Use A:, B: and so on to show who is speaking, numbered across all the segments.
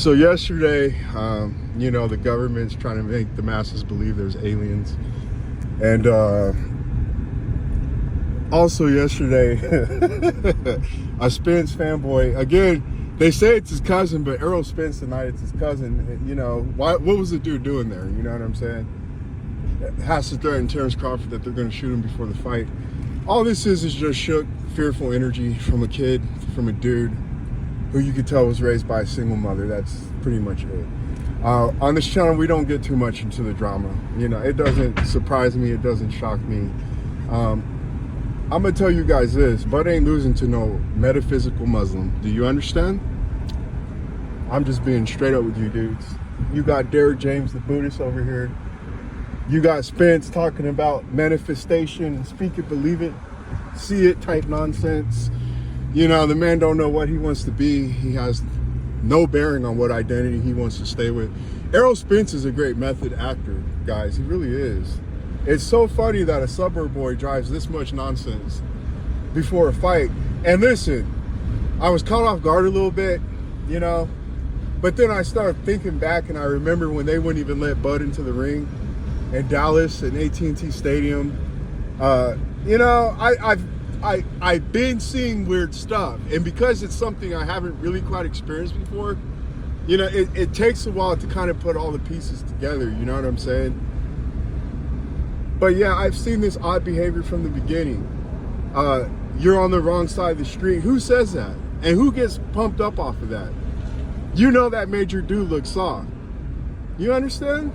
A: So yesterday, you know, the government's trying to make the masses believe there's aliens. And also yesterday, a Spence fanboy, again, they say it's his cousin, but Errol Spence denied it's his cousin. You know, what was the dude doing there? You know what I'm saying? Has to threaten Terrence Crawford that they're going to shoot him before the fight. All this is just shook, fearful energy from a kid, from a dude who you could tell was raised by a single mother. That's pretty much it. On this channel, we don't get too much into the drama. You know, it doesn't surprise me. It doesn't shock me. I'm going to tell you guys this. Bud ain't losing to no metaphysical Muslim. Do you understand? I'm just being straight up with you dudes. You got Derek James, the Buddhist, over here. You got Spence talking about manifestation, speak it, believe it, see it type nonsense. You know, the man don't know what he wants to be. He has no bearing on what identity he wants to stay with. Errol Spence is a great method actor, guys. He really is. It's so funny that a suburb boy drives this much nonsense before a fight. And listen, I was caught off guard a little bit, you know, but then I started thinking back and I remember when they wouldn't even let Bud into the ring in Dallas at AT&T Stadium. You know, I've been seeing weird stuff, and because it's something I haven't really quite experienced before, you know, it takes a while to kind of put all the pieces together, you know what I'm saying? But yeah, I've seen this odd behavior from the beginning. You're on the wrong side of the street. Who says that? And who gets pumped up off of that? You know that made your dude look soft. You understand?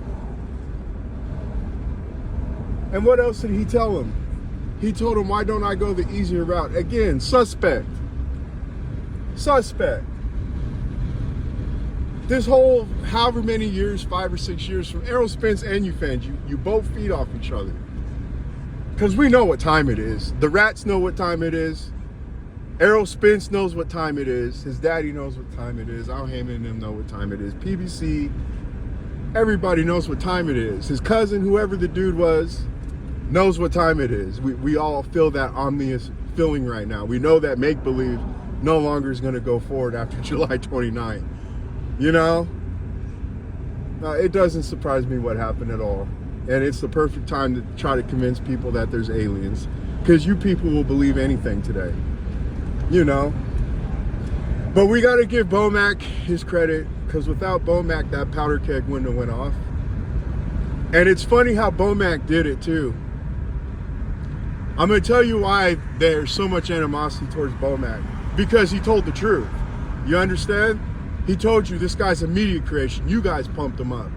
A: And what else did he tell him? He told him, why don't I go the easier route? Again, suspect. Suspect. This whole however many years, 5 or 6 years from Errol Spence and you fans, you both feed off each other. Because we know what time it is. The rats know what time it is. Errol Spence knows what time it is. His daddy knows what time it is. Al Heyman and them know what time it is. PBC, everybody knows what time it is. His cousin, whoever the dude was, knows what time it is. We all feel that ominous feeling right now. We know that make-believe no longer is going to go forward after July 29th. You know? It doesn't surprise me what happened at all. And it's the perfect time to try to convince people that there's aliens. Because you people will believe anything today. You know? But we got to give Bomac his credit. Because without Bomac, that powder keg wouldn't have went off. And it's funny how Bomac did it too. I'm going to tell you why there's so much animosity towards Bomac. Because he told the truth. You understand? He told you this guy's a media creation. You guys pumped him up.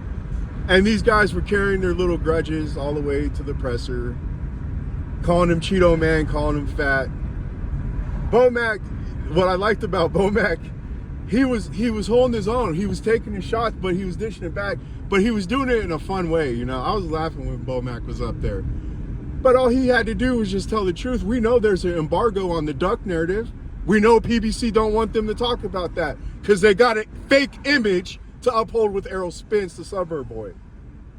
A: And these guys were carrying their little grudges all the way to the presser. Calling him Cheeto Man, calling him fat. Bomac, what I liked about Bomac, he was holding his own. He was taking his shots, but he was dishing it back. But he was doing it in a fun way, you know. I was laughing when Bomac was up there. But all he had to do was just tell the truth. We know there's an embargo on the duck narrative. We know PBC don't want them to talk about that because they got a fake image to uphold with Errol Spence, the suburb boy.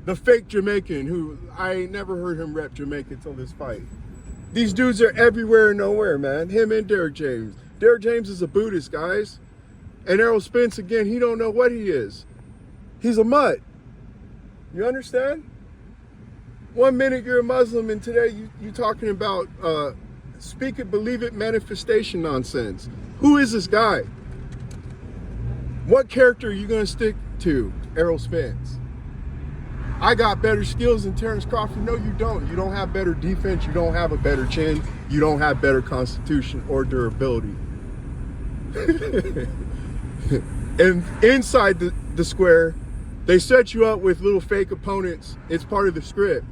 A: The fake Jamaican who I ain't never heard him rep Jamaica till this fight. These dudes are everywhere and nowhere, man. Him and Derek James. Derek James is a Buddhist, guys. And Errol Spence, again, he don't know what he is. He's a mutt. You understand? 1 minute you're a Muslim and today you talking about speak it, believe it, manifestation nonsense. Who is this guy? What character are you going to stick to, Errol Spence? I got better skills than Terrence Crawford. No, you don't. You don't have better defense. You don't have a better chin. You don't have better constitution or durability. And inside the square, they set you up with little fake opponents. It's part of the script.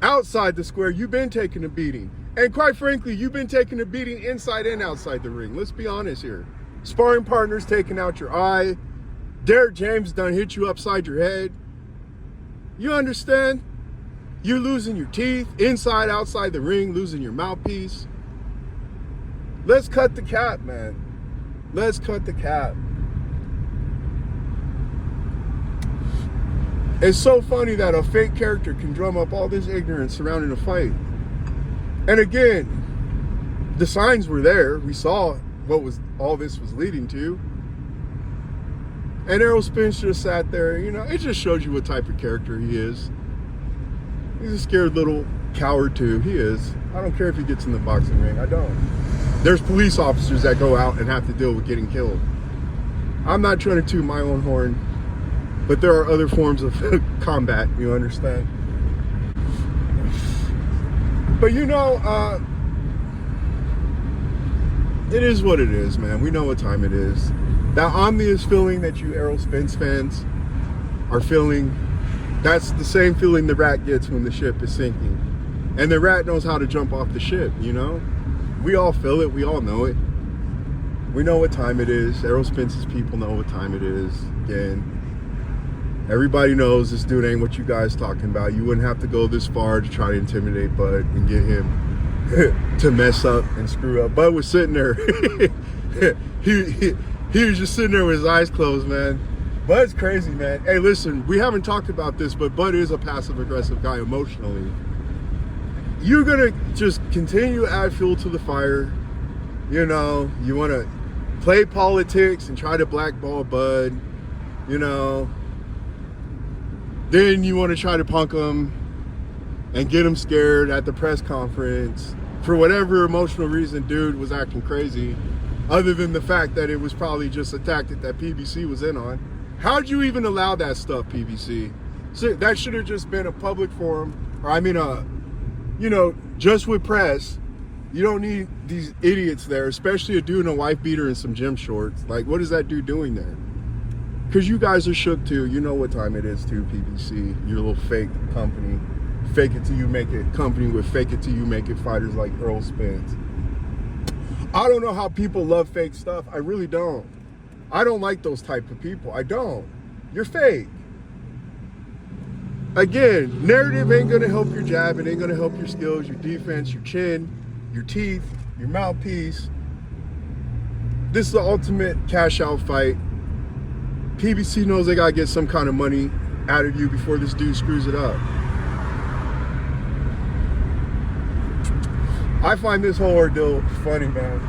A: Outside the square, you've been taking a beating. And quite frankly, you've been taking a beating inside and outside the ring. Let's be honest here. Sparring partners taking out your eye. Derek James done hit you upside your head. You understand? You're losing your teeth inside, outside the ring, losing your mouthpiece. Let's cut the cap, man. Let's cut the cap. It's so funny that a fake character can drum up all this ignorance surrounding a fight. And again, the signs were there. We saw what all this was leading to. And Errol Spence just sat there, you know, it just shows you what type of character he is. He's a scared little coward too, he is. I don't care if he gets in the boxing ring, I don't. There's police officers that go out and have to deal with getting killed. I'm not trying to toot my own horn, but there are other forms of combat, you understand? But you know, it is what it is, man. We know what time it is. That ominous feeling that you Errol Spence fans are feeling, that's the same feeling the rat gets when the ship is sinking. And the rat knows how to jump off the ship, you know? We all feel it, we all know it. We know what time it is. Errol Spence's people know what time it is. Again, everybody knows this dude ain't what you guys talking about. You wouldn't have to go this far to try to intimidate Bud and get him to mess up and screw up. Bud was sitting there. he was just sitting there with his eyes closed, man. Bud's crazy, man. Hey, listen, we haven't talked about this, but Bud is a passive-aggressive guy emotionally. You're gonna just continue to add fuel to the fire. You know, you want to play politics and try to blackball Bud, you know. Then you want to try to punk him and get him scared at the press conference. For whatever emotional reason, dude was acting crazy, other than the fact that it was probably just a tactic that PBC was in on. How'd you even allow that stuff, PBC? So that should have just been a public forum, or I mean, you know, just with press. You don't need these idiots there, especially a dude in a wife beater and some gym shorts. Like, what is that dude doing there? Because you guys are shook too. You know what time it is too, PBC. Your little fake company. Fake it till you make it company with fake it till you make it fighters like Errol Spence. I don't know how people love fake stuff. I really don't. I don't like those type of people. I don't. You're fake. Again, narrative ain't gonna help your jab. It ain't gonna help your skills, your defense, your chin, your teeth, your mouthpiece. This is the ultimate cash out fight. PBC knows they gotta get some kind of money out of you before this dude screws it up. I find this whole ordeal funny, man.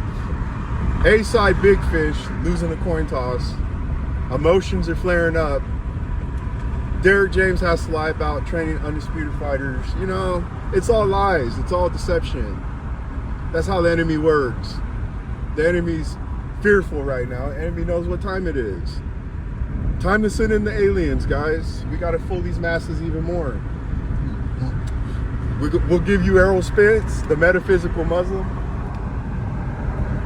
A: A-side big fish losing the coin toss. Emotions are flaring up. Derek James has to lie about training undisputed fighters. You know, it's all lies. It's all deception. That's how the enemy works. The enemy's fearful right now. The enemy knows what time it is. Time to send in the aliens, guys. We got to fool these masses even more. We'll give you Errol Spence, the metaphysical Muslim,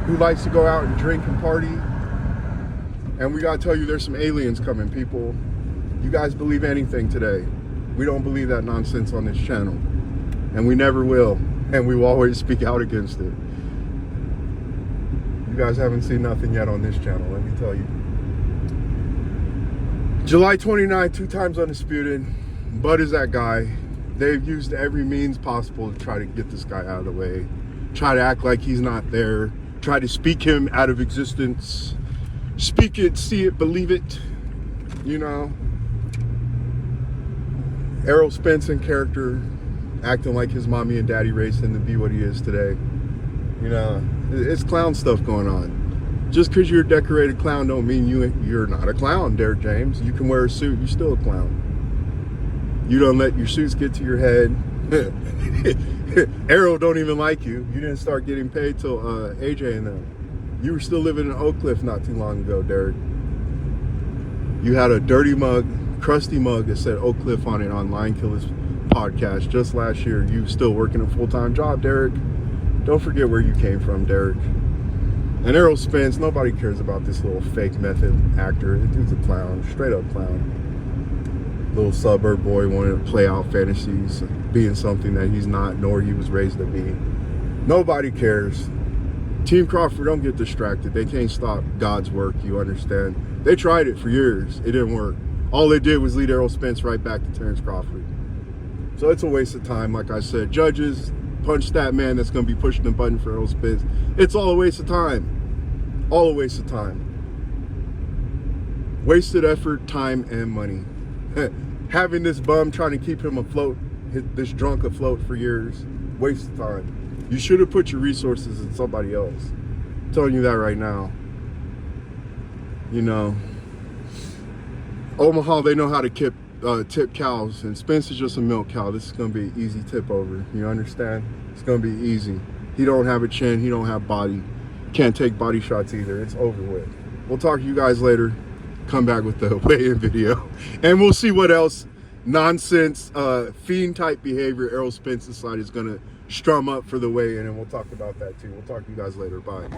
A: who likes to go out and drink and party. And we got to tell you there's some aliens coming, people. You guys believe anything today. We don't believe that nonsense on this channel. And we never will. And we will always speak out against it. You guys haven't seen nothing yet on this channel, let me tell you. July 29th, 2 times undisputed. Bud is that guy. They've used every means possible to try to get this guy out of the way. Try to act like he's not there. Try to speak him out of existence. Speak it, see it, believe it. You know. Errol Spence in character, acting like his mommy and daddy raised him to be what he is today. You know, it's clown stuff going on. Just because you're a decorated clown don't mean you're not a clown, Derek James. You can wear a suit, you're still a clown. You don't let your suits get to your head. Errol don't even like you. You didn't start getting paid till AJ and them. You were still living in Oak Cliff not too long ago, Derek. You had a dirty mug, crusty mug that said Oak Cliff on it on Lion Killers podcast just last year. You still working a full-time job, Derek. Don't forget where you came from, Derek. And Errol Spence, nobody cares about this little fake method actor. The dude's a clown, straight up clown. Little suburb boy wanting to play out fantasies, being something that he's not, nor he was raised to be. Nobody cares. Team Crawford, don't get distracted. They can't stop God's work, you understand? They tried it for years. It didn't work. All they did was lead Errol Spence right back to Terrence Crawford. So it's a waste of time, like I said. Judges, punch that man that's going to be pushing the button for Errol Spence. It's all a waste of time. All a waste of time. Wasted effort, time, and money. Having this bum trying to keep him afloat, this drunk afloat for years, waste of time. You should have put your resources in somebody else. I'm telling you that right now. You know, Omaha, they know how to tip cows, and Spence is just a milk cow. This is gonna be an easy tip over. You understand? It's gonna be easy. He don't have a chin. He don't have body. Can't take body shots either. It's over with. We'll talk to you guys later. Come back with the weigh-in video, and we'll see what else nonsense, fiend type behavior Errol Spence's side is gonna strum up for the weigh-in, and we'll talk about that too. We'll talk to you guys later. Bye.